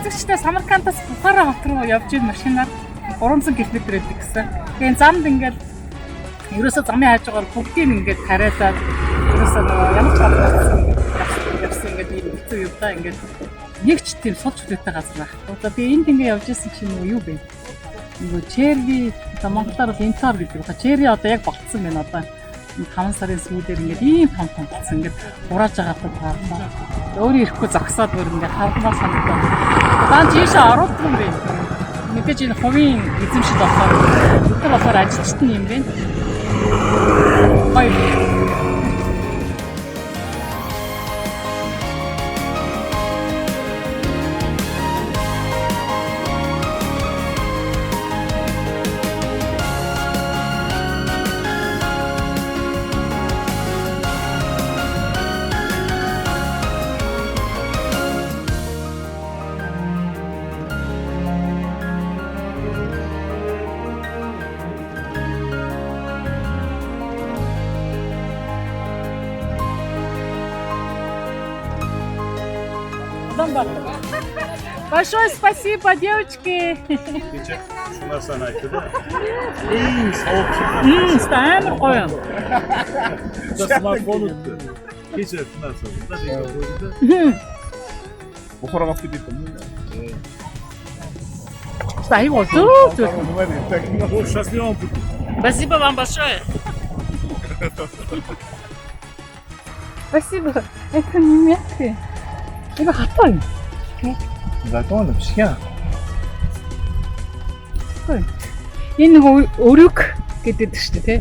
үзэгчтэй Самаркандаас Бухара хот руу явж ийн машинаар 300 км байдаг гэсэн. Тэгээд замд ингээд ерөөсөө замын хажуугаар бүгдийг ингээд тариалаад ерөөсөө ямар ч газар явсан ингээд ийм хэцүү юм да ингээд нэг ч тийм сул чөлөөтэй газар байх. Одоо би энд ингээд явж исэн чинь юу бэ? Нөгөө черри одоо монголоор бол интор гэдэг. Одоо черри одоо яг болцсон байна одоо. 5 сарын сүүлээр ингээд ийм том болсон ингээд хурааж байгаа таарна. Өөрөө ирэхгүй зогсоод бүр ингээд хавмаар санагдаад. Даан жишээ оруулах юм бэ. Мэдээж энэ хувийн эзэмшил болохоор өдөр болохоор ажилчтан юм байна. Бай. Большое спасибо, девочки. Стаамар гоё. Спасибо вам большое. Спасибо. Это немецкий. 이거 핫도그. Закон вообще. Энэ өрөг гэдэг шүү дээ, тий.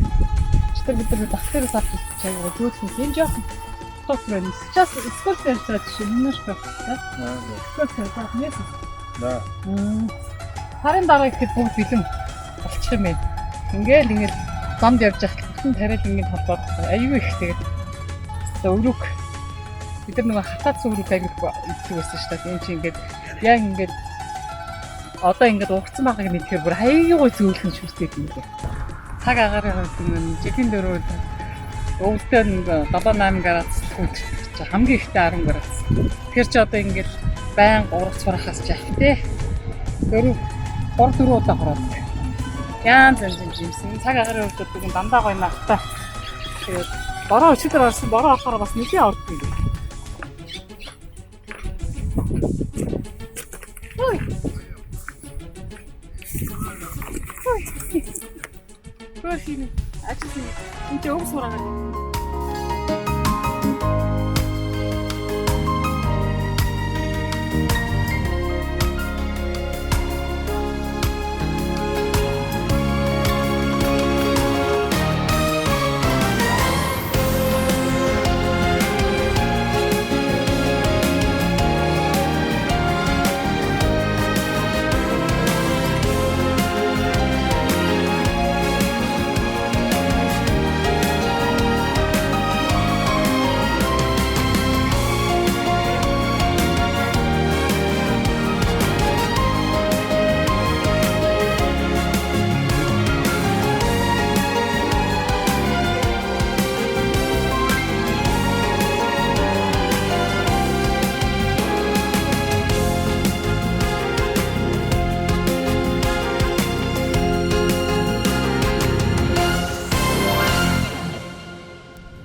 Бид нар дахиад савч чагаа түүхэн юм жоохон тотрон. Сейчас сколько я трачу? Немножко, да? Сколько я трачу? Месяц? Да. Харин дараа ихэд бүгд бэлэн болчих юм байна. Ингээл замд явж байхад бүтэн тариал ингээд холбоод аюу их тэгээд өрөг бид нар нэг хатаац өрөг аяг идэх байсан шүү дээ. Энэ чинь ингээд яг ингээд одоо ингээд ургацсан байгааг мэдхээр бүр аягүй зөөлхөн шүртэй юм лээ. Цаг агаараа юм жилийн дөрөв өвдөө нэг 78 градус хүч хамгийн ихтэй 10 градус. Тэгэхээр чи одоо ингээд байн ургац сурахаас ч яах вэ? 3 удаа хороод. Янз янз жимсэн. Цаг агарын үед бүгд дандаа гоё нахтай. Тэгээд бороо өчигдөр орсон бороо авахаар бас нэлийн ордсон юм. Ой. Ой. Профили. Ачиж энэ ч өвс сураагаад.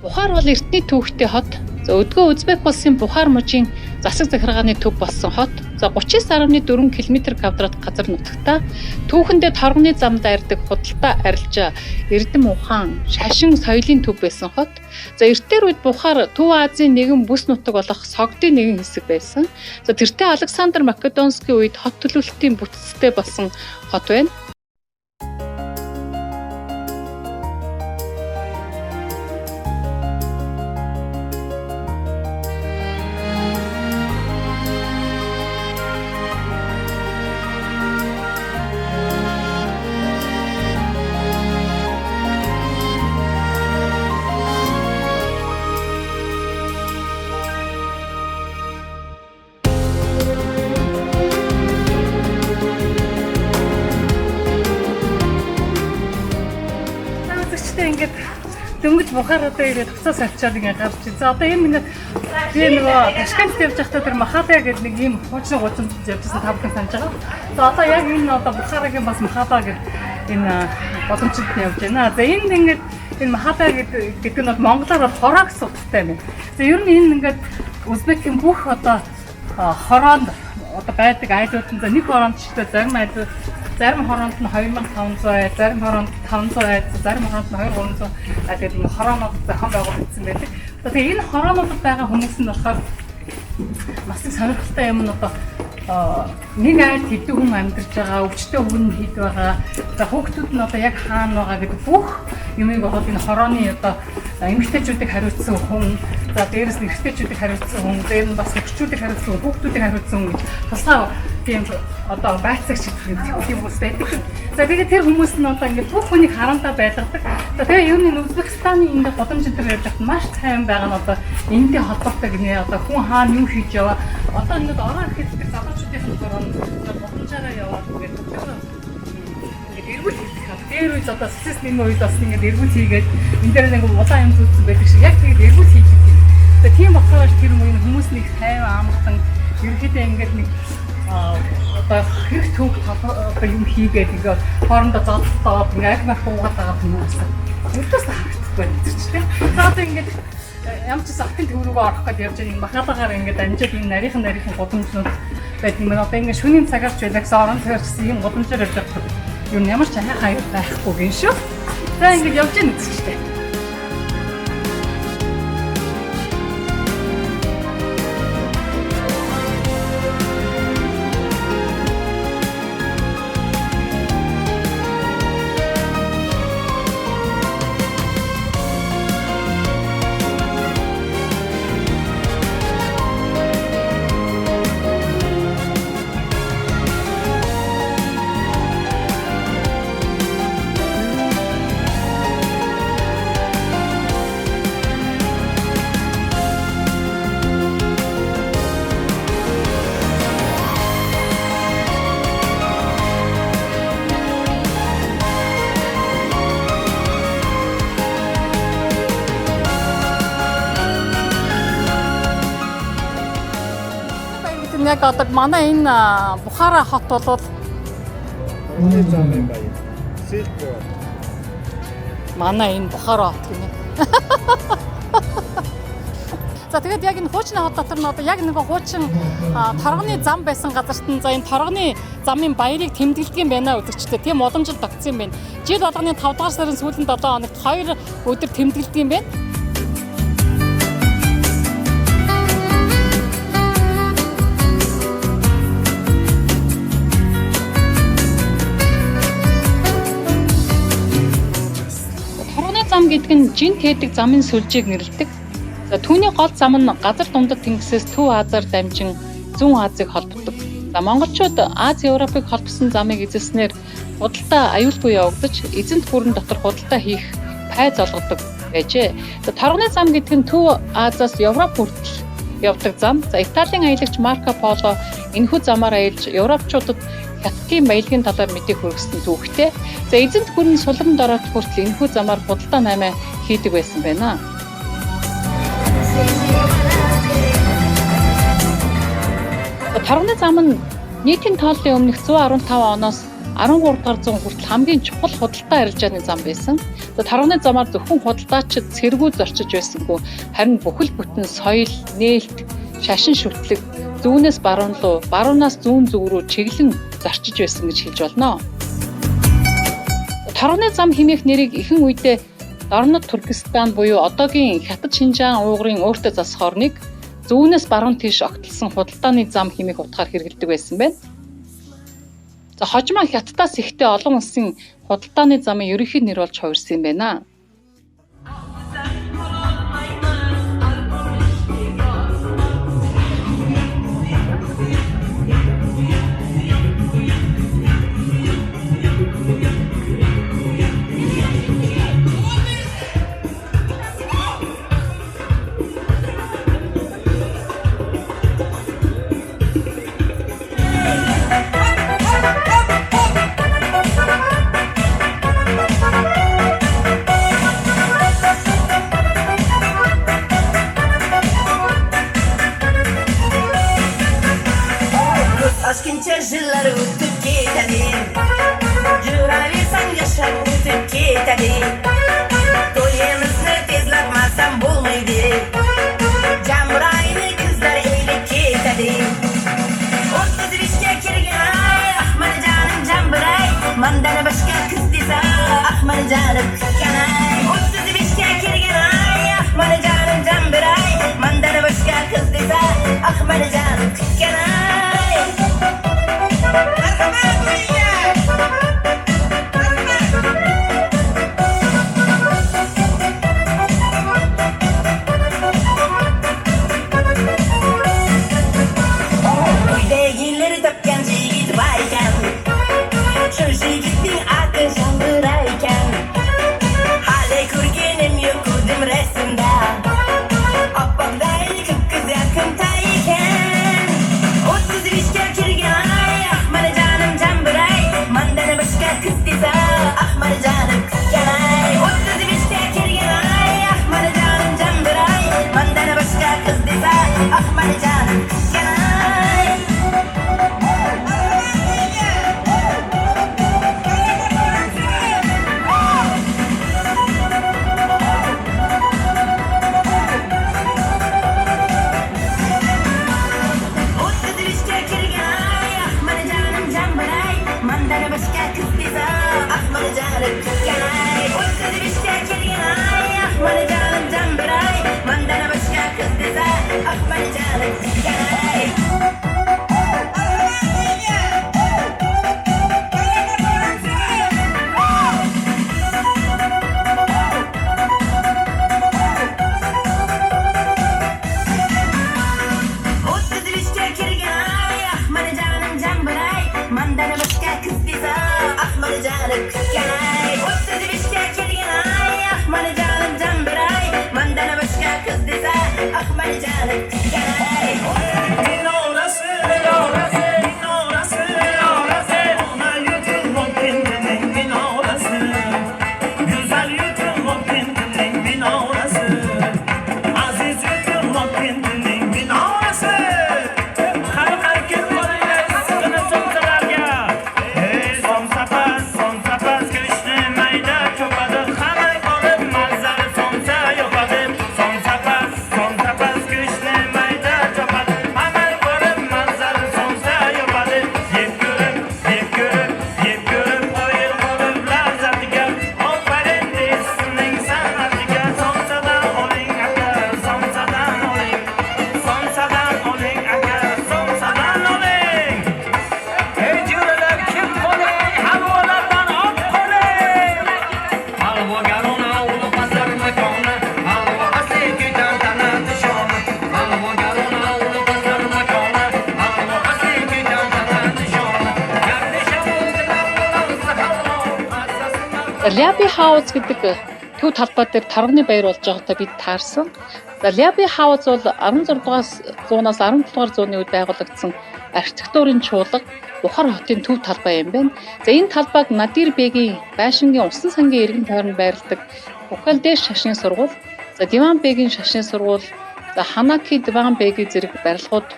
Бухар бол эртний түүхтэй хот. За өдгөө Узбек улсын Бухар мужийн засаг захиргааны төв болсон хот. За 39.4 км² газар нутагта түүхэндээ торгоны замд арьдаг худалдаа арилжаа Эрдэм ухаан шашин соёлын төв байсан хот. За эртээр үед Бухар Төв Азийн нэгэн бүс нутаг болох Согдын нэгэн хэсэг байсан. За тэртээ Александр Македонскийн үед хот төлөвлөлтийн бүтцтэй болсон хот байна. дөнгөж Бухарадаа ирээд хуцаас авчаад ингээд гарч ий. За одоо энэ ингээд би нөгөө Ташкент явж байхдаа тэр Махада гэдэг нэг ийм хуучин гудамж явжсэн та бүхэн санаж байгаа. За одоо яг энэ одоо Бухарагийн бас Махада гэдэг энэ гудамжид явж байна. За энд ингээд энэ Махада гэдэг нь бол монголоор бол хороо гэсэн утгатай юм. За ер нь энэ ингээд Узбекийн бүх одоо хороонд одоо байдаг айлууд нь за нэг хороонд ч гэсэн зарим хороонд нь 2500, зарим хороонд 500, зарим хороонд нь 2300 тэгээд энэ хороонууд зохион байгуулагдсан байдаг. Тэгээ энэ хороонуудад байгаа хүмүүс нь болохоор бас их сонирхолтой юм нь одоо нэг айлд хэдэн хүн амьдарч байгаа, өвчтөе хүн хэд байгаа. За хүүхдүүд нь одоо яг хаана байгаа гэдэг бүх юмыг одоо энэ хорооны одоо эмэгтэйчүүдийг хариуцсан хүн, за дээрэс нь эрэгтэйчүүдийг хариуцсан хүн, дээр нь бас хүүхдүүдийг хариуцсан хүн, хүүхдүүдийг хариуцсан хүн тусгай тийм одоо байцаагч гэдэг юм хүмүүс байдаг. За тэгээд тэр хүмүүс нь одоо ингээд бүх хүнийг харамдаа байлгадаг. За тэгээд ер нь Узбекистаны ингээд годамж дээр явж байхад маш сайн байгаа нь одоо энэтэй холбоотой гинэ одоо хүн хаана юу хийж яваа. Одоо ингээд ороо ихэд залуучуудын хорон годамжаараа яваад ингээд эргүүл хийх. Тэр үед одоо социализмын үед бас ингээд эргүүл хийгээд энэ дээр нэг улаан юм зүтсэн байдаг шиг яг тэгээд эргүүл хийж байгаа. Тэгээд тийм болохоор тэр хүмүүс нэг сайн амгалан ерөөдөө ингээд нэг одоо хэрэг төг одоо юм хийгээд ингээд хоорондоо зодтолдоод ингээд аг мах уугаад байгаа хүмүүс. Өөртөөс харагдахгүй гэдэг чинь. За одоо ингээд ямар ч сахтын төв рүүгээ орох гэж явж байгаа Махадагаар ингээд амжаад энэ нарийнхан гудамжнууд байдаг юм. Одоо ингээд шөнийн цагаарч байлаа гэсэн орон цагаар гэсэн юм гудамжаар явж байгаа. Юу ямар ч хаяа байхгүй гин шүү. За ингээд явж байгаа гэсэн чинь. Яг одоо манай энэ Бухара хот бол манай энэ Бухара хот гинэ. За тэгээд яг энэ хуучин хот дотор нь одоо яг нэг хуучин торгоны зам байсан газарт нь за энэ торгоны замын баярыг тэмдэглэдэг юм байна үзэгчтэй. Тийм уламжил тогтсон юм байна. Жил болгоны 5 дугаар сарын сүүлд 7 хоногт 2 өдөр тэмдэглэдэг юм байна. Зам гэдэг нь жин тээдэг замын сүлжээг нэрлэдэг. За түүний гол зам нь газар дундад тэнгисээс Төв Азаар дамжин Зүүн Азийг холбодог. За монголчууд Аз Европыг холбосон замыг эзэлснээр худалдаа аюулгүй явагдаж эзэнт гүрэн дотор худалдаа хийх пайз олгодог байжээ. За торгоны зам гэдэг нь Төв Азаас Европ хүртэл явдаг зам. За Италийн аялагч Марко Поло энэхүү замаар аялж европчуудад хятадын баялагын талаар мэдээг хүргэсэн түүхтэй. За эзэнт гүрэн сулранд ороод хүртэл энэхүү замаар худалдаа наймаа хийдэг байсан байна. Торгоны зам нь нийтийн тооллын өмнөх 115 оноос 13 дугаар зуун хүртэл хамгийн чухал худалдаа арилжааны зам байсан. За торгоны замаар зөвхөн худалдаачид цэргүүд зорчиж байсангүй харин бүхэл бүтэн соёл, нээлт, шашин шүтлэг зүүнээс баруун руу, баруунаас зүүн зүг рүү чиглэн зарчиж байсан гэж хэлж болно. Торгоны зам хэмээх нэрийг ихэнх үедээ Дорнод Туркестан буюу одоогийн Хятад Шинжаан уугарын өөртөө засах орныг зүүнээс баруун тийш огтлсон худалдааны зам хэмээх утгаар хэрэглэдэг байсан байна. За хожимоо Хятадаас ихтэй олон улсын худалдааны замын ерөнхий нэр болж хувирсан юм байна. Aşkıncha yıllar o'tib ketadi. Yuraversan yashab o'tib ketadi. To'yimizni tezlatmasam bo'lmaydi. Jamrayni qizlar elib ketadi. 35ga kirgan Ahmadjonim Jambiray, mandan boshqa qiz desa Ahmadjonim kutganay. 35ga kirgan Ahmadjonim Jambiray, mandan boshqa qiz desa Ahmadjonim kutganay. Marhamat bo'ling. Uydagilar topgan yigit bor ekan. Shu yigitning ati Jambiray ekan. Hali ko'rganim yo'q, ko'rdim rasmda. Oppoqday qip-qiz yaqinday ekan. 35ga kirgan Ahmadjonim Jambiray, mandan boshqa qiz desa Ahmadjonim kutganay. 35ga kirgan Ahmadjonim Jambiray, mandan boshqa qiz desa Ahmadjonim kutganay. Mandan boshqa qiz desa Ahmadjonim kutganay. 35ga kirgan Ahmadjonim Jambiray, mandan boshqa qiz desa Ahmadjonim kutganay. Mandan boshqa qiz desa Ahmadjonim kutganay. 35ga kirgan Ahmadjonim Jambiray, mandan boshqa qiz desa Ahmadjonim kutganay. Ляби хаус гэдэг төв талбай дээр тарганы баяр болж байгаадаа бид таарсан. За Ляби хаус бол 16-аас 100-аас 17-р зууны үед байгуулагдсан архитектурын чуулга Бухар хотын төв талбай юм байна. За энэ талбайг Надир бегийн байшингийн усан сангийн иргэн тойронд байрладаг Бухалдеш шашны сургууль, за Диван бегийн шашны сургууль, за Ханаки Диван бегийн зэрэг барилгууд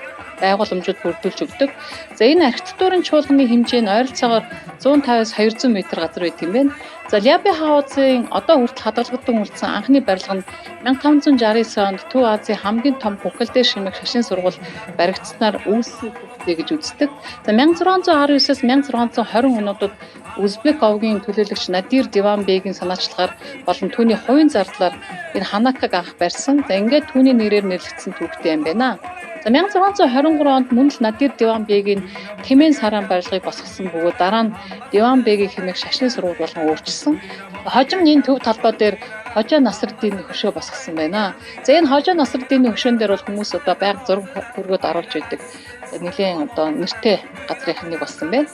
байгууламжууд бүрдүүлж өгдөг. За энэ архитектурын чуулганы хэмжээ нь ойролцоогоор 150-аас 200 м газар байдаг юм байна. За Ляби хаусын одоо хүртэл хадгалагдсан үлдсэн анхны барилга нь 1569 онд Төв Азийн хамгийн том Бухалдеш хэмээх шашны сургууль баригдсанаар үүссэн гэж үздэг. За 1619-аас 1620 онуудад Узбек овгийн төлөөлөгч Надир Диван бегийн санаачлагаар болон түүний хувийн зардлаар энэ Ханакаг анх барьсан. За ингээд түүний нэрээр нэрлэгдсэн түүхтэй юм байна. За 1623 онд мөн л Надир Диван бегийн Тэмэн саран барилгыг босгосон бөгөөд дараа нь Диван бегийн хэмээх шашны сургууль болгон өөрчилсөн. Хожим энэ төв талбай дээр Хожоо Насрддиний хөшөө босгосон байна. За энэ Хожоо Насрддиний höшөөн дээр бол хүмүүс одоо байнга зураг хөргөөд оруулж байдаг. Нэлийн одоо нэртэй газрын нэг болсон байна.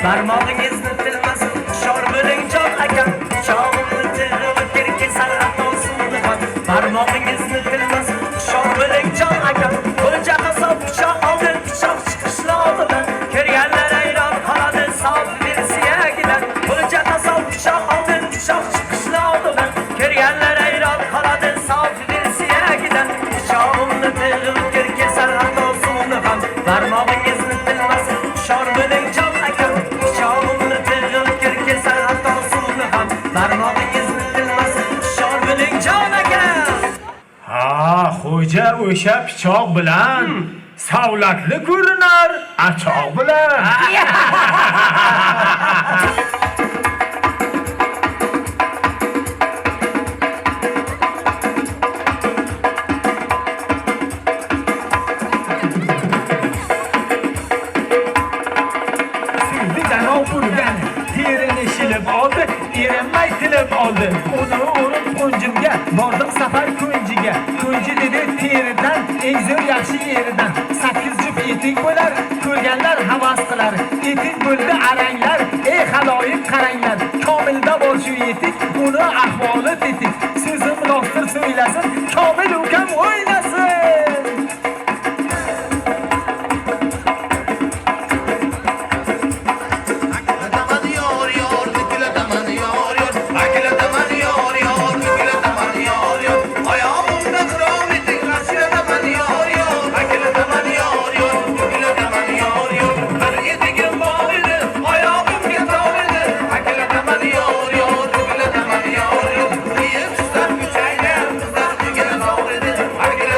Barmog'ingizni tilmasin shor bo'ling jon akam pichog'imni tig'ib kesar atosini ham barmog'ingizni tilmasin shor bo'ling jon akam o'lja qasob pichoq oldi pichoq chiqishni oldidan ko'rganlar ayron qoladi sof versiyagidan o'lja qasob pichoq oldi pichoq chiqishni oldidan ko'rganlar ayron qoladi sof versiyagidan pichog'imni tig'ib kesar atosini ham barmog'ingizni tilmasin shor bo'ling jon akam pichog'imni tig'ib kesar atosini ham barmog'ingizni tilmasin shor bo'ling jon akam. Ha, xo'ja o'sha pichoq bilan savlatli ko'rinar, achoq bilan. Terini shilib oldi, erinmay tilib oldi. Uni o'rib qo'njimga, bordim safar ko'njiga. Ko'nji dedi teridan, eng zo'r yaxshi yeridan. 8 juft etik bo'lar, ko'rganlar havas qilar. Etik bo'ldi aranglar, ey xaloyiq qaranglar. Komilda bor shu etik, uni ahvoli tetik. So'zim rostdir so'ylasin, komil ukam o'ynasin. Akila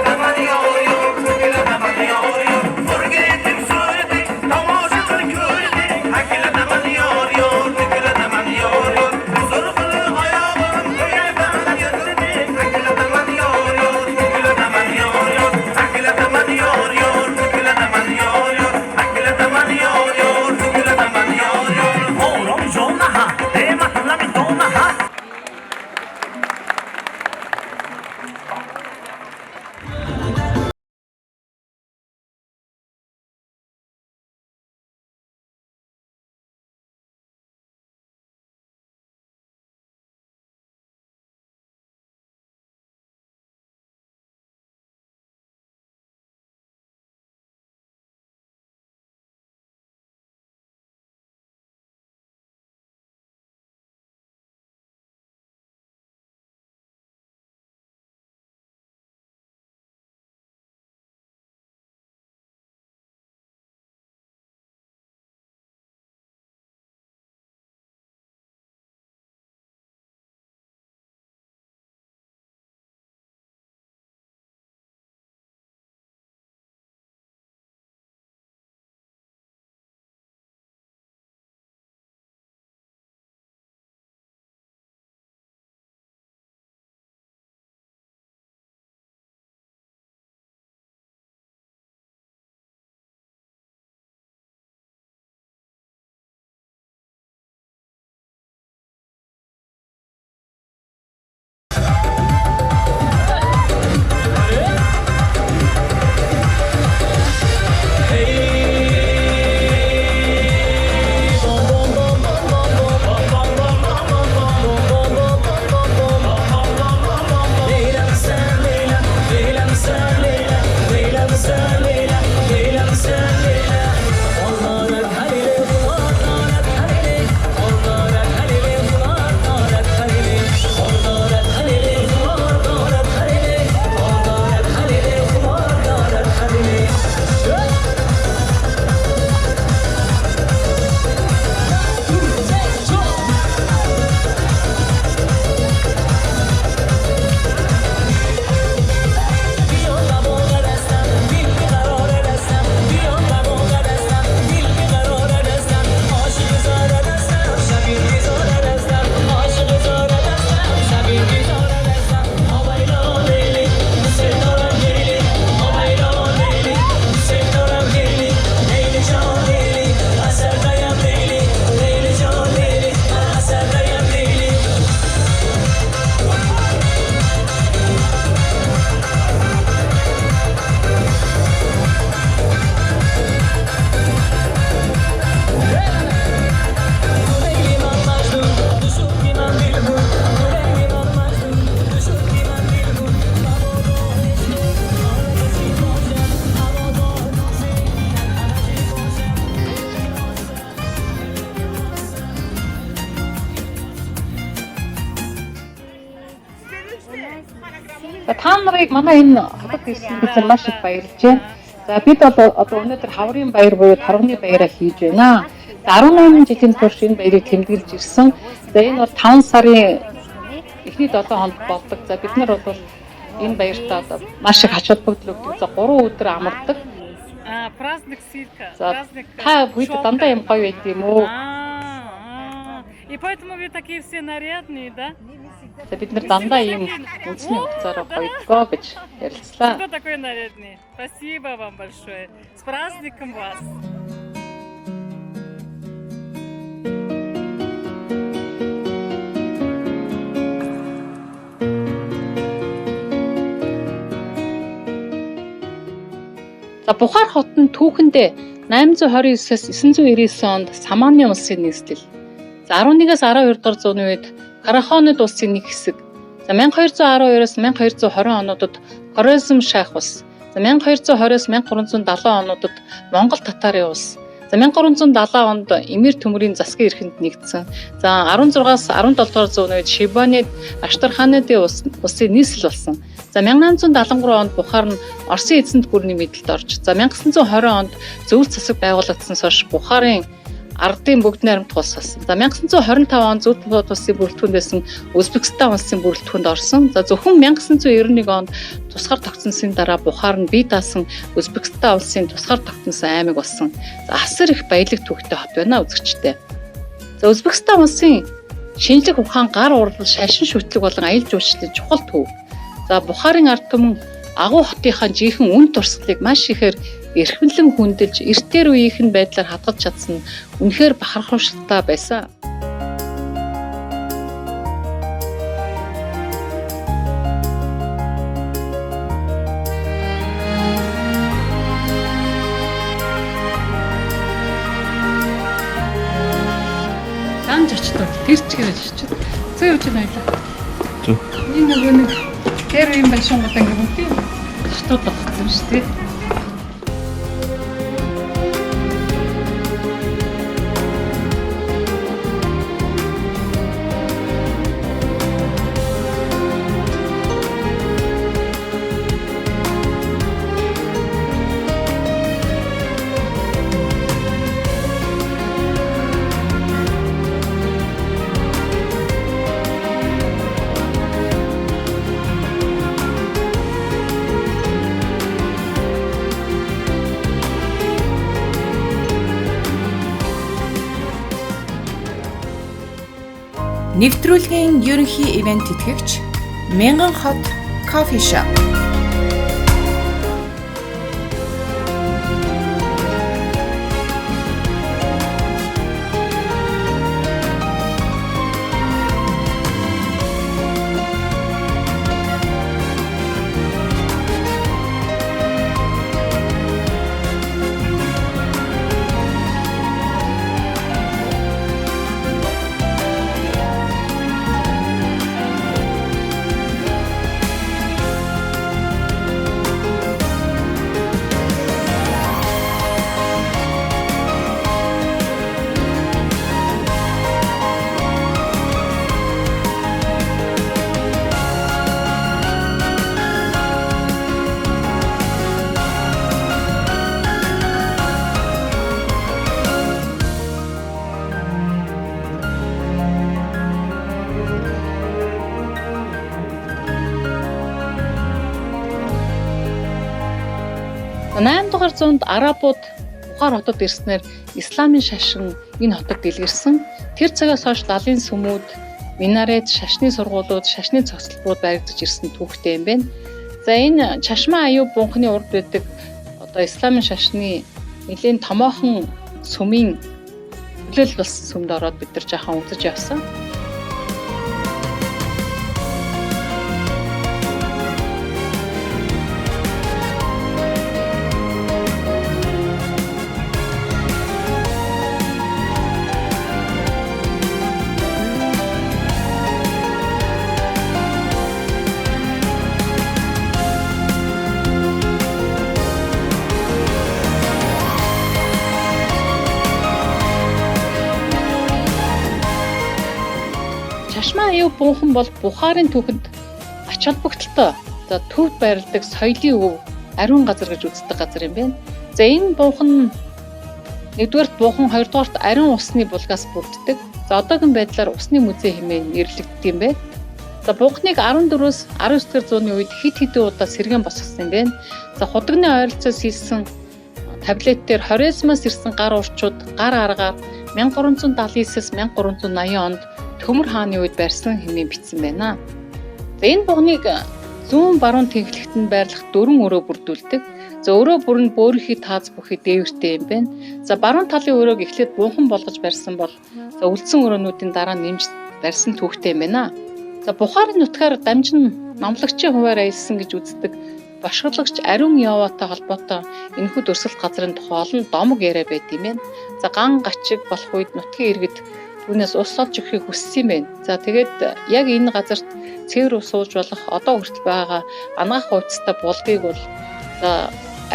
нарыг манай энэ хотод ирсэн гэсэн маш их баярлж байна. За бид одоо өнөөдөр хаврын баяр буюу тарвны баяраа хийж байна. 18 жилийн турш энэ баярыг тэмдэглэж ирсэн. За энэ бол 5 сарын эхний 7 хоног болдог. За бид нар бол энэ баяртаа одоо маш их ач холбогдол өгдөг. За 3 өдөр амардаг. Праздник Сирка. За та бүгд дандаа юм гоё байд юм уу? И поэтому вы такие все нарядные, да? За бид нар дандаа ийм үндэсний хугацаараа гоёдгоо гэж ярилцлаа. Кто такой нарядный? Спасибо вам большое. С праздником вас! За Бухар хот нь түүхэндээ 829-с 999 онд Саманы улсын нийслэл. За 11-аас 12 дугаар зууны үед Карахонид улсын нэг хэсэг. За 1212-оос 1220 онуудад Хорезм шайх улс. За 1220-оос 1370 онуудад Монгол татарын улс. За 1370 онд Эмир төмөрийн засгийн эрхэнд нэгдсэн. За 16-аас 17 дугаар зууны үед Шибанид Аштарханидын улсын нийслэл болсон. За 1873 онд Бухар нь Оросын эзэнт гүрний мэдэлд орж, за 1920 онд зөвлөлт засаг байгуулагдсанаас хойш Бухарын ардын бүгд найрамдах улс болсон. За 1925 онд зөвлөлт улсын бүрэлдэхүүнд байсан Өзбекистан улсын бүрэлдэхүүнд орсон. За зөвхөн 1991 онд тусгаар тогтсонсын дараа Бухар нь бие даасан Өзбекистан улсын тусгаар тогтносон аймаг болсон. За асар их баялаг түүхтэй хот байна үзэгчтэй. За Өзбекистан улсын шинжлэх ухаан гар урлал, шашин шүтлэг болон аялал жуулчлалын чухал төв. За Бухарын ард түмэн агуу хотынхаа жинхэнэ үн туршлагыг маш ихээр эрхэмлэн хүндэлж, эртээр үеийнхэн байдлаар хадгалж чадсан нь үнэхээр бахархамшигтай байсан. Ганж очтоо тэр чигээрж очив. Зөө явж байна ойлаа. Зөө. Энэ нөгөө нэг тэр юм байсан гот ингэ бүгд юм. Шууд тогтсон шүү дээ. Нэвтрүүлгийн ерөнхий ивент тэтгэгч Мянган хот кофе шоп. дугаар зуунд арабууд Бухар хотод ирснээр исламын шашин энэ хотод дэлгэрсэн. Тэр цагаас хойш далайн сүмүүд, минарет, шашны сургуулиуд, шашны цогцлбууд баригдаж ирсэн түүхтэй юм байна. За энэ Чашма аюу бунхны урд байдаг одоо исламын шашны нэлийн томоохон сүмийн хүлээл болсон сүмд ороод бид нар жаахан үзэж явсан. Чашма аюу бунхан бол Бухарын түүхэнд ач холбогдолтой. за төвд байрладаг соёлын өв ариун газар гэж үздэг газар юм байна. За энэ буухан нэгдүгээрт буухан, хоёрдугаарт ариун усны булгаас бүрддэг. За одоогийн байдлаар усны музей хэмээн нэрлэгддэг юм байна. За буухныг 14-өөс 19-р зууны үед хэд хэдэн удаа сэргээн босгосон юм байна. За худагны ойролцоос хийсэн таблеттээр 20-аас ирсэн гар урчууд гар аргаар 1379-с 1380 онд Төмөр хааны үед барьсан хэмээн бичсэн байна. За энэ бугныг зүүн баруун тэнхлэгт нь байрлах 4 өрөө бүрдүүлдэг. За өрөө бүр нь бөөрийнхий тааз бүхий дээвэртэй юм байна. За баруун талын өрөөг эхлээд буухан болгож барьсан бол за үлдсэн өрөөнүүдийн дараа нэмж барьсан түүхтэй юм байна. За Бухарын нутгаар дамжин номлогчийн хуваар аялсан гэж үздэг башгирлагч Ариун Яваатай холбоотой энэхүү дөрсөлт газрын тухай олон домог яриа байт юм байна. За ган гачиг болох үед нутгийн иргэд түүнээс ус олж өгөхийг хүссэн юм байна. За тэгээд яг энэ газарт цэвэр ус сууж болох одоо хүртэл байгаа анагаах хувцастай булгийг бол за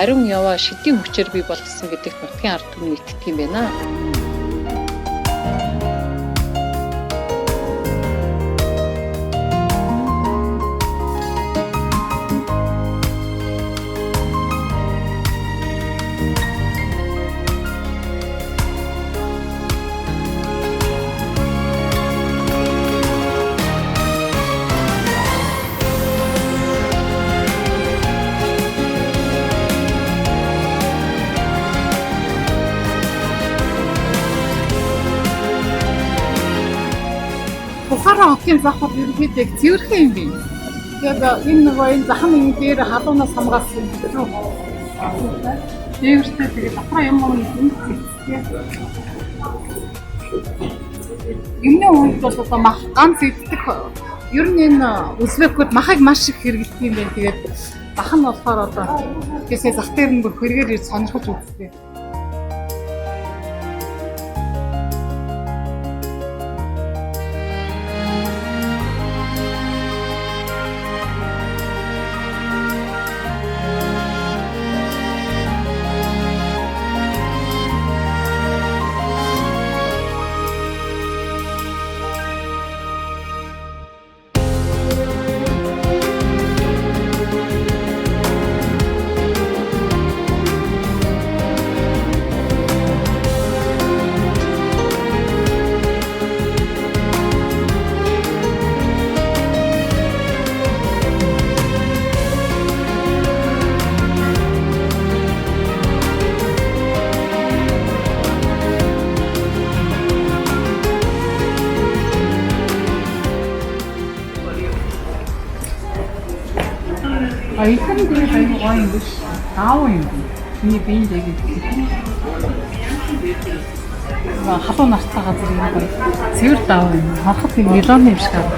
Ариун Яваа шидийн хүчээр бий болгосон гэдэгт нутгийн ард түмэн итгэдэг юм байна. Бухарын хотын зах бол ерөнхийдөө цэвэрхэн юм байна. Тэгээд энэ нөгөө энэ зах нь дээр халуунаас хамгаалсан юм шүү. Цэвэртэй тэгээд дотроо юм уу юм цэцтэй. Өмнө үед бол одоо мах ганц иддэг. Ер нь энэ Узбекууд махыг маш их хэрэглэдэг юм байна. Тэгээд бах нь болохоор одоогээсээ зах дээр нь бүр хэрэгээр ирж сонирхож үздэг. Эйхэн дээр аягүй гоё юм биш. Аав юм. Миний биеийн дээг. Халуун нартай газар юм гоё. Цэвэр даав юм. Харахад тийм нилооны юм шиг байна.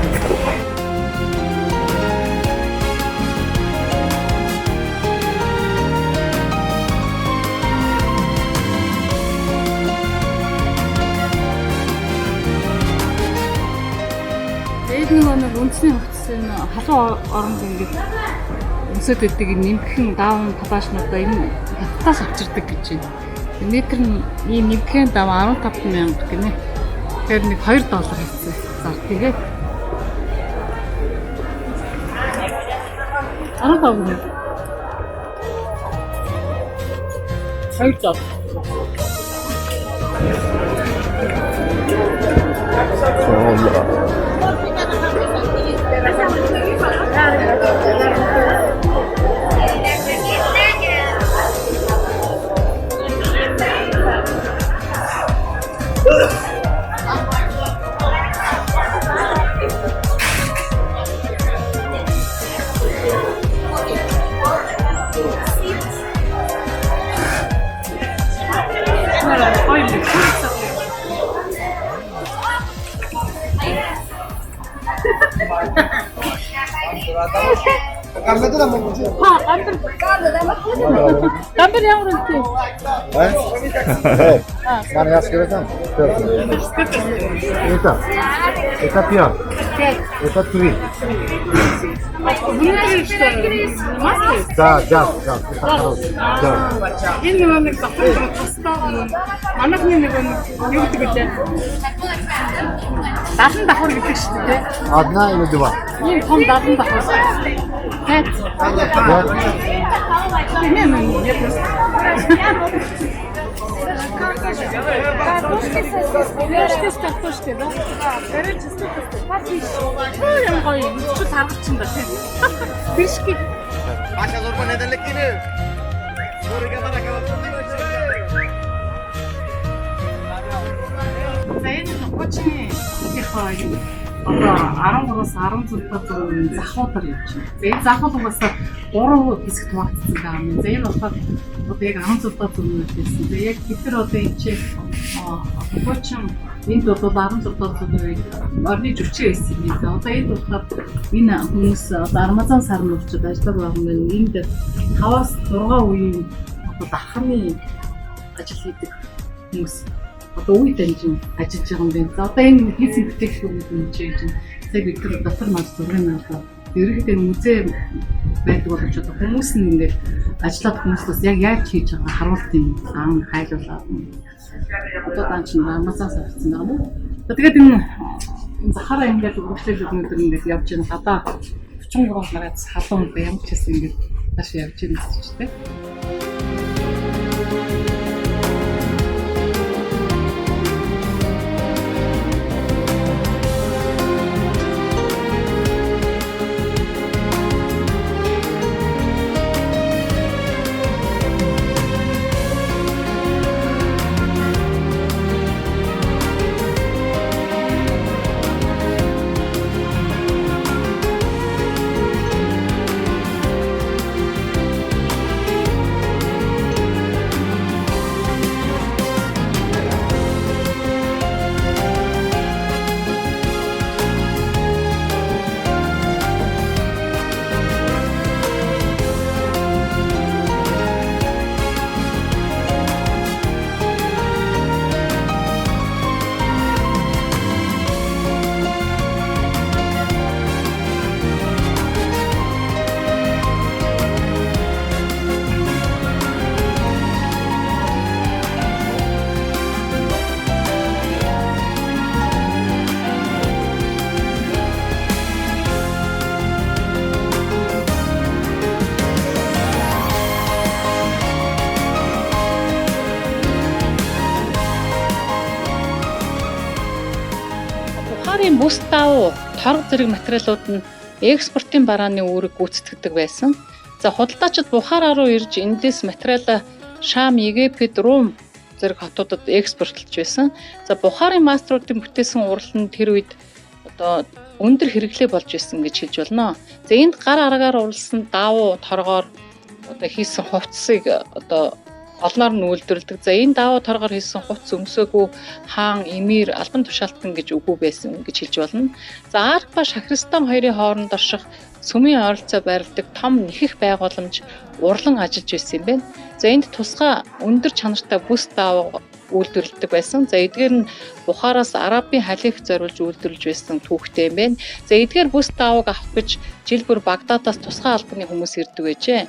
Нэг үндэсний хувцас энэ халуун оронд ингээд өсөд өгдөг нэмхэн даавн талаашнуудаа энэ хаттаас авчирдаг гэж байна. Метр нь ийм нэмхэн даав 15,000 гинэ. Тэгэхээр нэг $2 хийсэн. За тэгээд 15,000. $2. Камбер ямар үнэтэй? Манай яс гэрсэн. Это пиар. Это три. Да. Энэ нэг давхар тастаа. Манайхны нэг юу гэдэг вэ? Дахан давхар гэдэг шүү дээ. Одна или два? Энэ том дахан давхар. Я просто... Картошки с картошкой, да? Короче, столько стоит. Я могу, что таргачим да. Фишки. Başa zorba nedenlik gibi. Soruga bana За энэ хочны ихаа одоо 13-аас 16 дахь захуудаар явж байна. За энэ захууд бас 3 хэсэгт хуваагдсан байгаа юм. За энэ болохоор одоо яг 16 дахь зүгнүүд байсан. За яг бид нар одоо энэ чинь хочин энд бол 16 дахь зүгнүүд орны жүжиг байсан юм. За одоо энд болохоор энэ хүмүүс одоо Рамазан сарын очоод ажиллаж байгаа юм. Энд 5-аас 6 үеийн одоо дахны ажил хийдэг хүмүүс одоо үе дамжин ажиллаж байгаа юм байна. За одоо энэ хийсэн бүтээгдэхүүнүүд нь чинь цаг бид нар дотор мал зургийн одоо ерөнхийдөө музей байдаг болж одоо хүмүүс нь ингээд ажиллаад хүмүүс бас яг яаж хийж байгаа харуулт юм аан хайлуулаад одоо даанч Рамазан сарцсан байгаа юм. Тэгээд энэ захаараа ингээд үргэлжлэл өнөдөр ингээд явж байгаа гадаа 33 нараас халуун ямар ч гэсэн ингээд тааш явж байгаа юм чинь. Бүс давуу торг зэрэг материалууд нь экспортын барааны үүрэг гүйцэтгэдэг байсан. За худалдаачид Бухараа руу ирж эндээс материалаа Шам, Египет, Рум зэрэг хотуудад экспортлж байсан. За Бухарын маструудын бүтээсэн урал нь тэр үед одоо өндөр хэрэглээ болж байсан гэж хэлж болно. За энд гар аргаар уралсан давуу торгоор одоо хийсэн хувцсыг одоо олноор нь үйлдвэрлэдэг. За энэ давуу торгоор хийсэн хувцс өмсөөгүй хаан, эмир, албан тушаалтан гэж үгүй байсан гэж хэлж болно. За Арк ба Шахристан хоёрын хооронд орших сүмийн ойролцоо байрладаг том нэхэх байгууламж урлан ажиллаж байсан юм байна. За энд тусгай өндөр чанартай бүс давуу үйлдвэрлэдэг байсан. За эдгээр нь Бухараас Арабын халиф зориулж үйлдвэрлэж байсан түүхтэй юм байна. За эдгээр бүс давууг авах гэж жил бүр Багдадаас тусгай албаны хүмүүс ирдэг байжээ.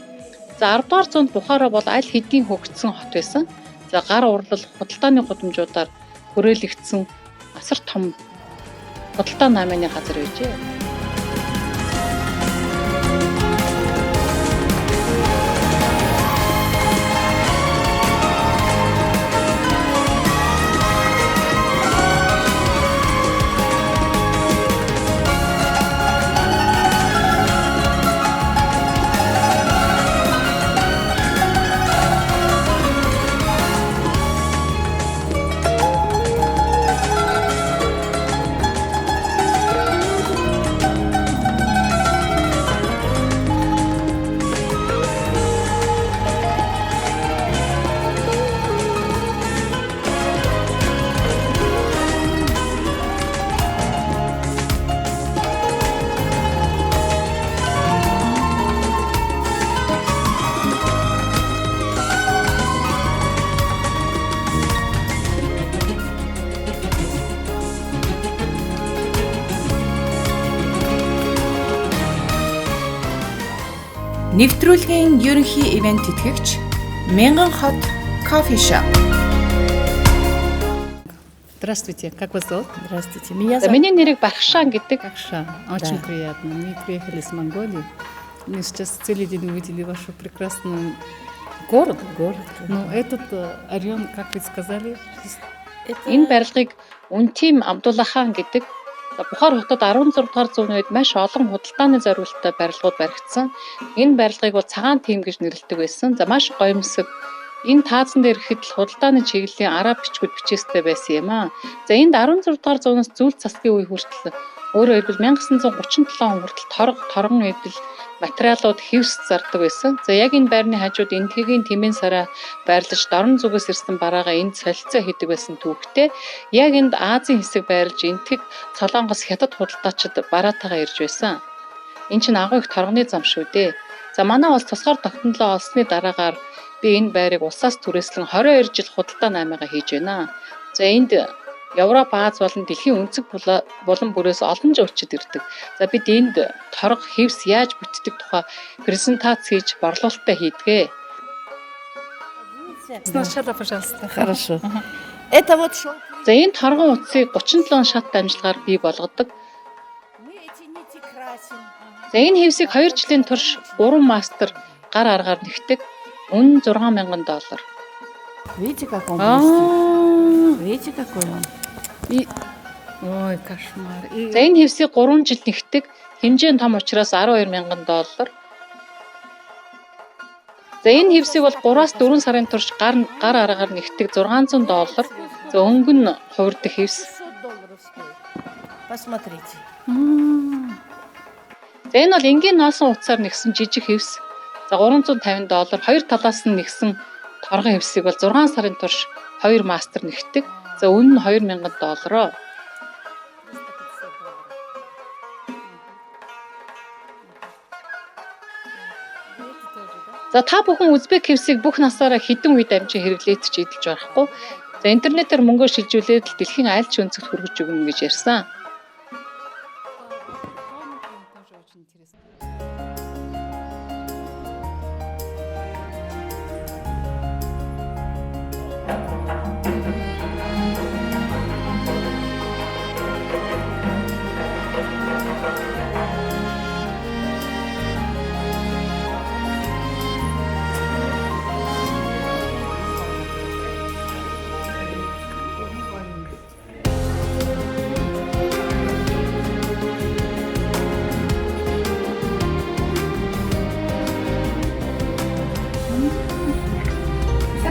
За 10 дугаар зуунд Бухара бол аль хэдийн хөгжсөн хот байсан. За гар урлал, худалдааны гудамжуудаар хүрээлэгдсэн асар том худалдаа намын газар байжээ. Нэвтрүүлгийн ерөнхий ивент тэтгэгч Мянган хот кофе шоп. Здравствуйте, как вас зовут? Здравствуйте, меня За зовут миний нэрийг Бархшаан гэдэг. Акша. Очень приятно. Мы приехали из Монголии. Мне сейчас целый день увидели вашу прекрасную город. Но этот район, как вы сказали, Энэ барилгыг Үнтим Абдулла хаан гэдэг Бухар хотод 16 дугаар зууны үед маш олон худалдааны зориулалттай барилгууд баригдсан. Энэ барилгыг бол цагаан тим гэж нэрлэдэг байсан. За маш гоёмсог. Энэ таазан дээр ихэд л худалдааны чиглэлийн араб бичгүүд бичээстэй байсан юм аа. За энд 16 дугаар зуунаас зүйл засгийн үе хүртэл өөрөөр хэлбэл 1937 он хүртэл торгон эдэл материалууд хевс зардаг байсан. За яг энэ байрны хажууд энтгийн тэмээн сараа байрлаж дорн зүгээс ирсэн бараагаа энд солилцоо хийдэг байсан түүхтэй. Яг энд Азийн хэсэг байрлаж энтэг Солонгос хятад худалдаачид бараатайгаа ирж байсан. Энд чинь агуу их торгоны зам шүү дээ. За манай улс тусгаар тогтнолоо олсны дараагаар би энэ байрыг улсаас түрээслэн 22 жил худалдаа наймаага хийж байна. За энд Европ, Аз болон дэлхийн өнцөг булан бүрээс олон жуулчид ирдэг. За бид энд торго хевс яаж бүтдэг тухай презентац хийж борлуулалтаа хийдгээ. сначала, пожалуйста. Хорошо. Это вот шелк. За энэ торгон утсыг 37 шат дамжлагаар бий болгодог. Мы эти нити красим. За энэ хевсийг 2 жилийн турш 3 мастер гар аргаар нэгтдэг. Үнэ $6,000. Видите, как он блестит? Видите, какой он? Ой, кошмар. За энэ хевсийг 3 жил нэгтдэг. Хэмжээ нь том учраас $12,000. За энэ хевсийг бол 3-аас 4 сарын турш гар аргаар нэгтдэг $600. За өнгө нь хувирдах хевс. $600 стоит. Посмотрите. За энэ бол энгийн носон утсаар нэгсэн жижиг хевс. За $350. Хоёр талаас нь нэгсэн торгон хевсийг бол 6 сарын турш 2 мастер нэгтдэг. За үнэ нь $2,000. За та бүхэн Узбек хевсийг бүх насаараа хэдэн үед амжин хэрэглээд ч идэлж барахгүй. За интернетээр мөнгөөр шилжүүлээд л дэлхийн аль ч өнцөгт хүргэж өгнө гэж ярьсан.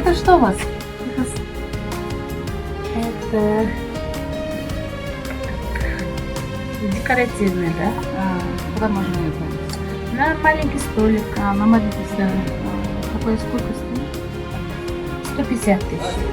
Это что у вас? Это декоративный, да? Куда можно ее ставить? На маленький столик. На маленький столик. Какой сколько стоит? 150 тысяч.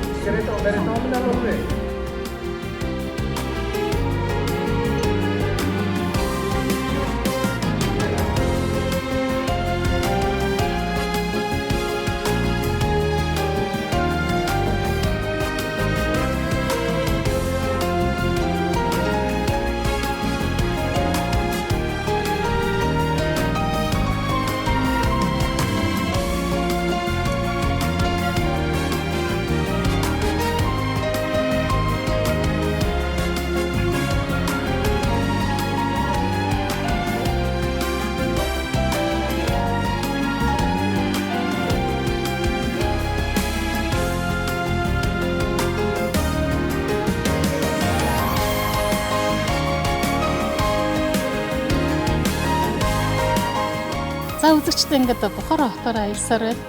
За үзэгчтэй ингээд Бухара хотоор аялсаар байна.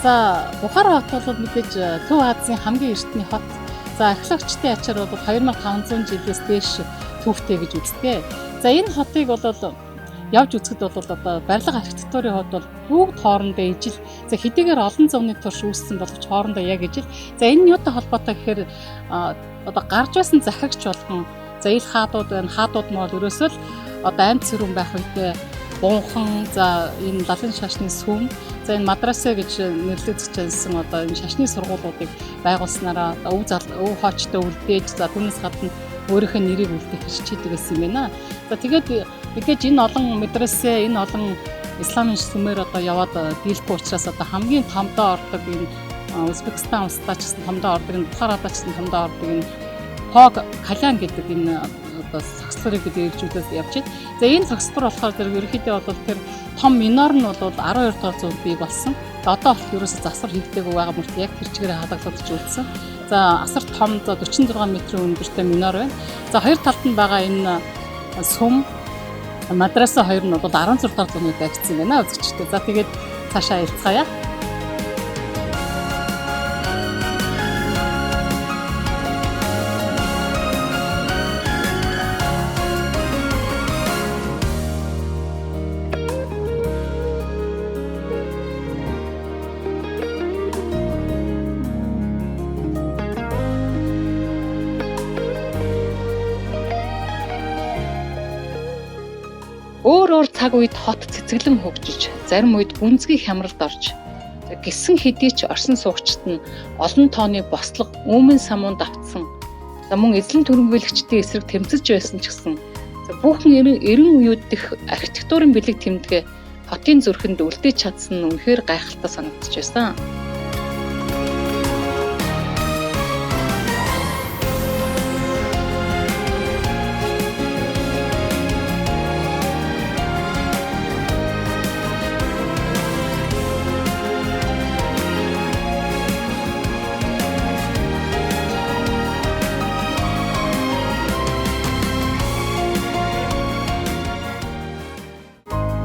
За Бухара хот бол мэдээж Төв Азийн хамгийн эртний хот. За археологчдын ачаар бол 2500 жилээс дээш түүхтэй гэж үздэг. За энэ хотыг бол явж үзэхэд бол одоо барилга архитектурын хувьд бол бүгд хоорондоо ижил. За хэдийгээр олон зууны турш үүссэн боловч хоорондоо яг ижил. За энэ юутай холбоотой гэхээр одоо гарч байсан захирагч болгон за ил хаадууд байна. Хаадууд нь бол ерөөсөө л одоо амьд цэрүүн байх үедээ бунхан, за энэ лалын шашны сүм, за энэ мадрасаа гэж нэрлэгдсэн одоо энэ шашны сургуулиудыг байгуулснараа өв хоочтой үлдээж, за түүнээс гадна өөрийнхөө нэрийг үлдээх хичээдэг байсан юм байна. За тэгээд мэдээж энэ олон мадрасаа, энэ олон исламын сүмээр одоо яваад дийлэхгүй учраас одоо хамгийн томдоо ордог энэ Узбекистан улсдаа ч гэсэн томдоо ордог, энэ Бухарадаа ч гэсэн томдоо ордог энэ Хог Калян гэдэг энэ одоо цагсларыг бид иржүүлээд явж байна. За энэ цагслар болохоор зэрэг ерөнхийдөө бол тэр том минор нь бол 12 дугаар зуунд бий болсон. Одоо бол ерөөсө засвар хийгдээгүй байгаа мөртлөө яг тэр чигээр хадгалагдж үлдсэн. За асар том 46 м өндөртэй минор байна. За хоёр талд нь байгаа энэ сум мадраса хоёр нь бол 16 дугаар зууны баригдсан байна үзэгчтэй. За тэгээд цаашаа ярилцгаая. Өөр цаг үед хот цэцэглэн хөгжиж, зарим үед гүнзгий хямралд орж, гисэн хэдий ч орсон суугчид нь олон тооны бослого үүмэн самуунд автсан. За мөн эзлэн түрэмгийлэгчдийн эсрэг тэмцэж байсан ч гэсэн бүхэн 90 үеуд дэх архитектурын бэлэг тэмдэгэ хотын зүрхэнд үлдээж чадсан нь үнэхээр гайхалтай санагдаж байсан.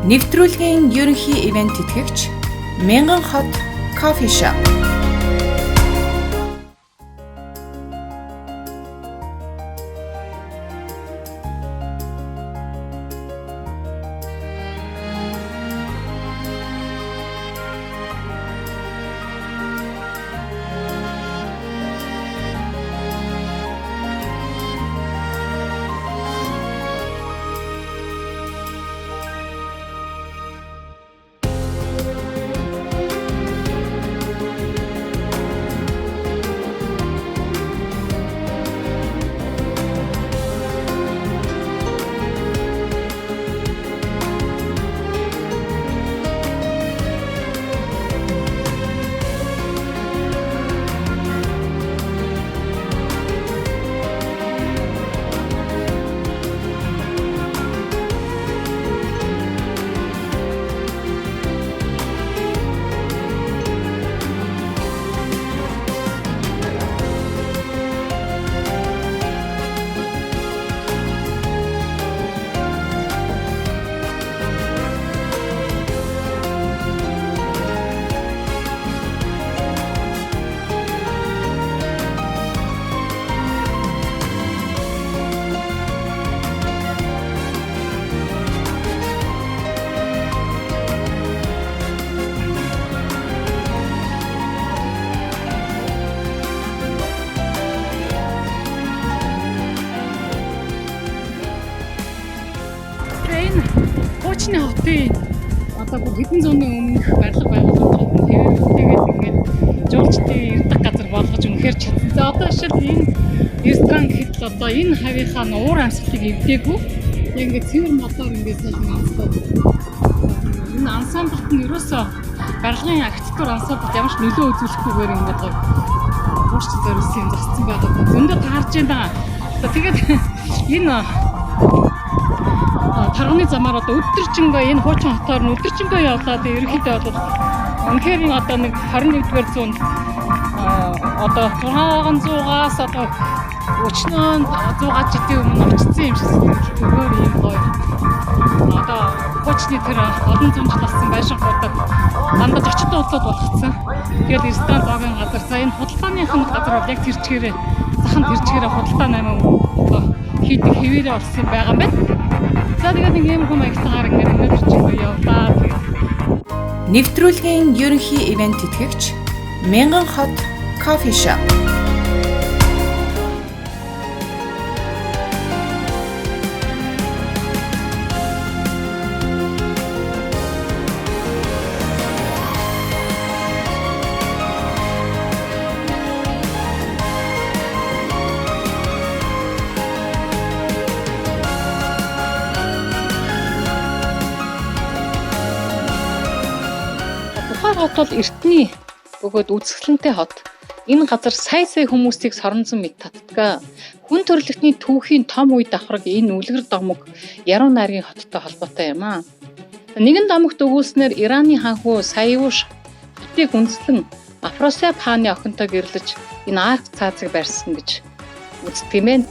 Нэвтрүүлгийн ерөнхий ивент тэтгэгч Мянган хот кофе шоп. Хуучны хотын одоо хэдэн зууны өмнөх барилга байгууламжууд тэгээд ингээд жуулчдын ирдэг газар болгож үнэхээр чадсан. За одоо жишээл энэ ресторан гэхэд л одоо энэ хавийнхаа уур амьсгалыг эвдээгүй яг ингээд цэвэр модоор ингээд салгын онцлоод энэ ансамблт нь ерөөсөө барилгын архитектур ансамблт ямар ч нөлөө үзүүлэхгүйгээр ингээд хуучны зориулсан юм зассан байгаа. Зөндөө таарж байна. За тэгээд энэ тарганы замаар одоо өдөржингөө энэ хуучин хотоор нь өдөржингөө явлаад ерөнхийдөө бол үнэхээр одоо нэг 21-р зуунд одоо 600-аас одоо өчнөө 100 жилийн өмнө очсон юм шиг зүгээр юм гоё. Одоо хуучны тэр олон зуун жил болсон байшингуудад дандаа зочид утлууд болгоцсон. Тэгээд ресторан зоогийн газар за энэ худалдааныхын газар бол яг тэр чигээрээ захан тэр чигээрээ худалдаа 8 одоо хийдэг хэвээрээ орсон байгаа юм байна. За тэгээд нэг юм маягтайгаар ингээд өдөржингөө явлаа. Нэвтрүүлгийн ерөнхий ивент тэтгэгч Мянган хот кофе шоп. Тухайн хот бол эртний бөгөөд үзэсгэлэнтэй хот. Энэ газар сая хүмүүсийг соронзон мэд татдаг. Хүн төрөлхтний түүхийн том үе давхраг энэ үлгэр домог Яруу найргийн хоттой холбоотой юм аа. Нэгэн домогт өгүүлснээр Ираны ханхуу Саюуш хотыг үндэслэн Афросиаб хааны охинтой гэрлэж энэ арк цаазыг барьсан гэж үздэг юм байна.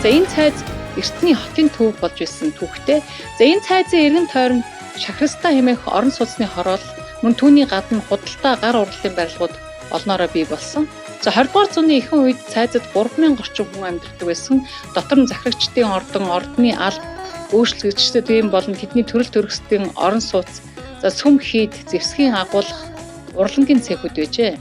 За энэ цайз эртний хотын төв болж исэн түүхтэй. За энэ цайзын эргэн тойронд Шахриста хэмээх орон сууцны хороол мөн түүний гадна худалдаа гар урлалын барилгууд олноороо бий болсон. За 20 дугаар зууны ихэнх үед цайзад 3000 орчим хүн амьдардаг байсан. Дотор нь захирагчдын ордны алба, өөрчлөгчдөд тийм болон тэдний төрөл төрөсдийн орон сууц, за сүм хийд, зэвсгийн агуулгах, урлангийн цехүүд байжээ.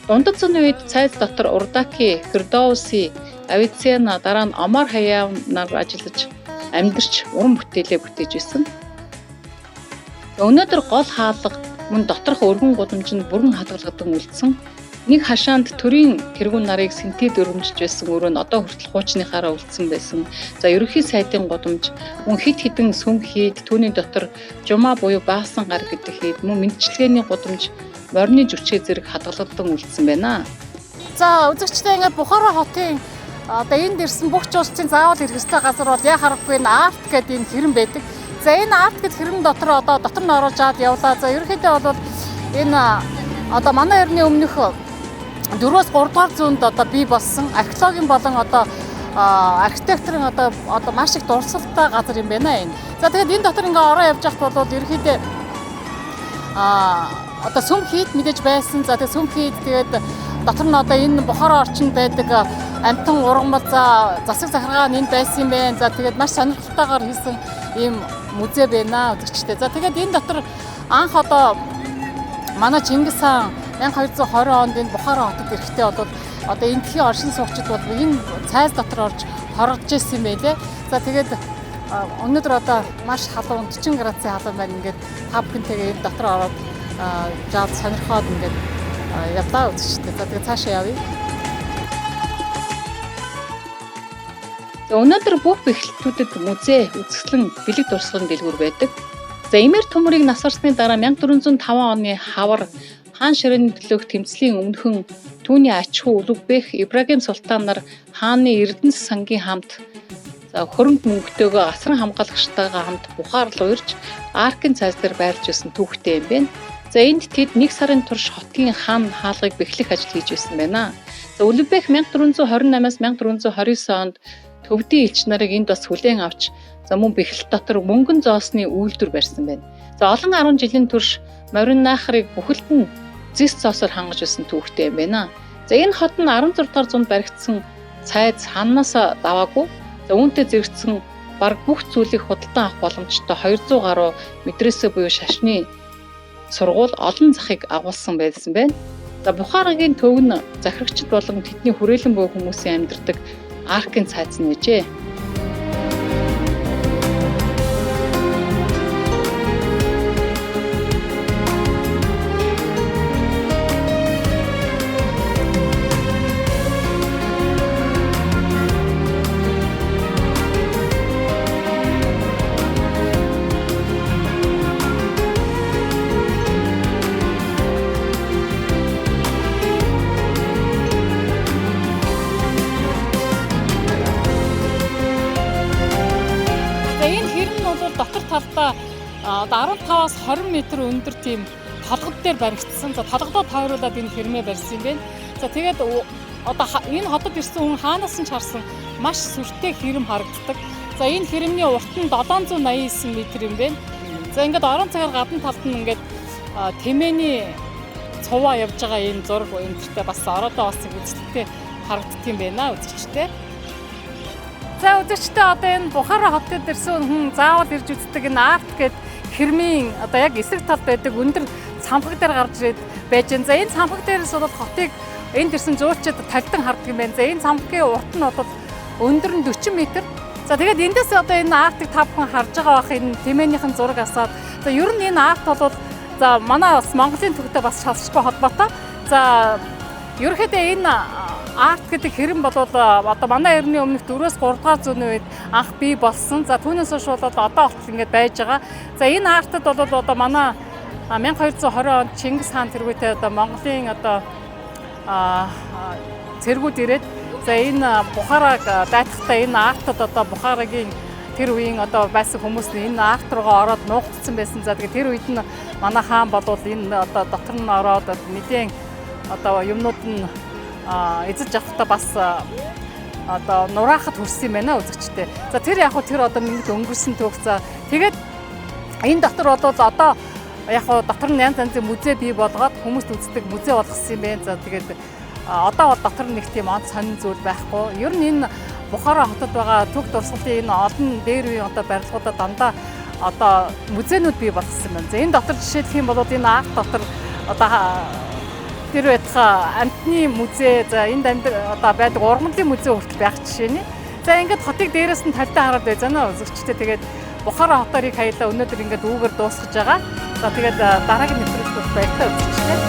Дундад зууны үед цайз дотор Урдаки, Фердоуси, Авиценна дараа нь Омар Хаяам нар ажиллаж амьдарч уран бүтээлээ бүтээж байсан. Өнөөдөр гол хаалга мөн доторх өргөн гудамж нь бүрэн хадгалагдсан үлдсэн. Нэг хашаанд төрийн тэргүүн нарыг синтед өргөмжж байсан өрөө нь одоо хүртэл хуучныхаараа үлдсэн байсан. За ерөнхий сайдын гудамж мөн хит хитэн сүм хийд түүний дотор жумаа буюу баасан гар гэдэг хийд мөн мэдчилгээний гудамж морины жүчээ зэрэг хадгалагдсан үлдсэн байна. За үзэгчдээ ингээд Бухара хотын одоо энд ирсэн бүх жуулчдын заавал ирэх ёстой газар бол яа харахгүй энэ арт гэдэг энэ хэрэм байдаг. За энэ арт гэдэг хэрэм дотор одоо дотор нь орж аваад явлаа. За ерөнхийдөө бол энэ одоо манай эртний өмнөх 4-3 дугаар зуунд одоо бий болсон археологийн болон одоо архитектурын одоо маш их дурсгалтай газар юм байна энэ. За тэгээд энэ дотор ингээ ороо явж байхад бол ерөнхийдөө одоо сүм хийд мэдээж байсан. За тэгээд сүм хийд тэгээд дотор нь одоо энэ Бухара орчинд байдаг амтан ургамал засаг захиргаа нь энд байсан юм байна. За тэгээд маш сонирхолтойгоор хийсэн ийм музей байна үзэгчтэй. За тэгээд энэ дотор анх одоо манай Чингис хаан 1220 онд энэ Бухара хотод ирэхдээ бол одоо эндхийн оршин суугчид бол энэ цайз дотор орж хоргож ирсэн юм байлээ. За тэгээд өнөөдөр одоо маш халуун 40 градусын халуун байна. Ингээд та бүхэнтэйгээ энэ дотор ороод жаад сонирхоод ингээд явлаа үзчихтэй. За тэгээд цаашаа явъя. Өнөөдөр бүх бэхлэлтүүдэд музей, үзэсгэлэн, бэлэг дурсгалын дэлгүүр байдаг. За Эмэр төмөрийг насварсны дараа 1405 оны хавар хаан ширээний төлөөх тэмцлийн өмнөхөн түүний аж ахуй Улугбек Ибрагим султан нар хааны Эрдэнэс сангийн хамт хөрөнгө мөнгөтэйгөө асран хамгаалагчтайгаа хамт Бухар руу ирж аркын цайз дээр байрлаж байсан түүхтэй юм байна. За энд тэд 1 сарын турш хотын хаан хаалгыг бэхлэх ажил хийж байсан байна. За Улугбек 1428-аас 1429 онд төвдийн элч нарыг энд бас хүлээн авч за мөн бэхлэлт дотор мөнгөн зоосны үйлдвэр барьсан байна. За олон 10 жилийн турш морин наахрыг бүхэлд нь зис цоосоор хангаж байсан түүхтэй юм байна. За энэ хот нь 16 дугаар зуунд баригдсан цайз хаанаас даваагүй. За үүнтэй зэрэгцсэн баг бүх зүйлийг худалдан авах боломжтой 200 гаруй медресэ буюу шашны сургууль олон захыг агуулсан байсан байна. За Бухарагийн төв нь захирагчид болон тэдний хүрээлэн буй хүмүүсийн амьдардаг аркын цайз нь гэжээ. Дотор талдаа одоо 15-аас 20 м өндөр тийм толгод дээр баригдсан. За толгодоо тойруулаад энэ хэрмээ барьсан юм байна. За тэгээд одоо энэ хотод ирсэн хүн хаанаас нь харсан маш сүртэй хэрэм харагддаг. За энэ хэрэмний урт нь 789 м юм байна. За ингээд орон цагаар гадна талд нь ингээд тэмээний цуваа явж байгаа энэ зураг энтертэй бас ороодоо бас үзэлттэй харагддаг юм байна үзэгчтэй. За үзэгчтэй одоо энэ Бухара хотод ирсэн хүн заавал ирж үздэг энэ арт гэдэг хэрмийн одоо яг эсрэг талд байдаг өндөр цамхаг дээр гарч ирээд байж байна. За энэ цамхаг дээрээс бол хотыг энд ирсэн жуулчид тагдан хардаг юм байна. За энэ цамхгийн урт нь бол Өндөр нь 40 м. За тэгээд эндээс одоо энэ артыг та бүхэн харж байгаа бах энэ тэмээнийхэн зураг асаад. За ер нь энэ арт бол за манай бас Монголын төвтэй бас шалшгүй холбоотой. За ерөнхийдөө энэ арт гэдэг хэрэм бол одоо манай эртний өмнөх 4-3 дугаар зууны үед анх бий болсон. За түүнээс хойш бол одоо болтол ингэж байж байгаа. За энэ артад бол одоо манай 1220 онд Чингис хаан тэргүүтээ одоо Монголын одоо цэргүүд ирээд за энэ Бухараг дайтахтаа энэ артад одоо Бухарагийн тэр үеийн одоо байсан хүмүүс нь энэ арт руугаа ороод нуугдсан байсан. За тэгээд тэр үед нь манай хаан болвол энэ одоо дотор нь ороод нэгэн одоо юмнууд нь эзэж авахтаа бас одоо нураахад хүрсэн юм байна үзэгчтэй. За тэр яг хөө тэр одоо нэг өнгөрсөн төгс. За тэгээд энэ дотор бол одоо яг хөө дотор нь янз янзын музей бий болгоод хүмүүст үздэг музей болгосон юм байна. За тэгээд одоо дотор нэг тийм онц сонин зүйл байхгүй. Ер нь энэ Бухара хотод байгаа төг дурсгалын энэ олон дээр үеийн одоо барилгуудад дандаа одоо музейнууд бий болгосон байна. За энэ дотор жишээлх юм бол энэ арт дотор одоо тэр байтха амтны музей, за энд одоо байдаг ургамлын музей хүртэл байх жишээ нь. За ингээд хотыг дээрээс нь талдаа хараад байж байна үзэгчтэй. Тэгээд Бухара хотыг хаялаа өнөөдөр ингээд үүгээр дуусгаж байгаа. За тэгээд дараагийн нэвтрүүлэг баяртай үзэгчтэй.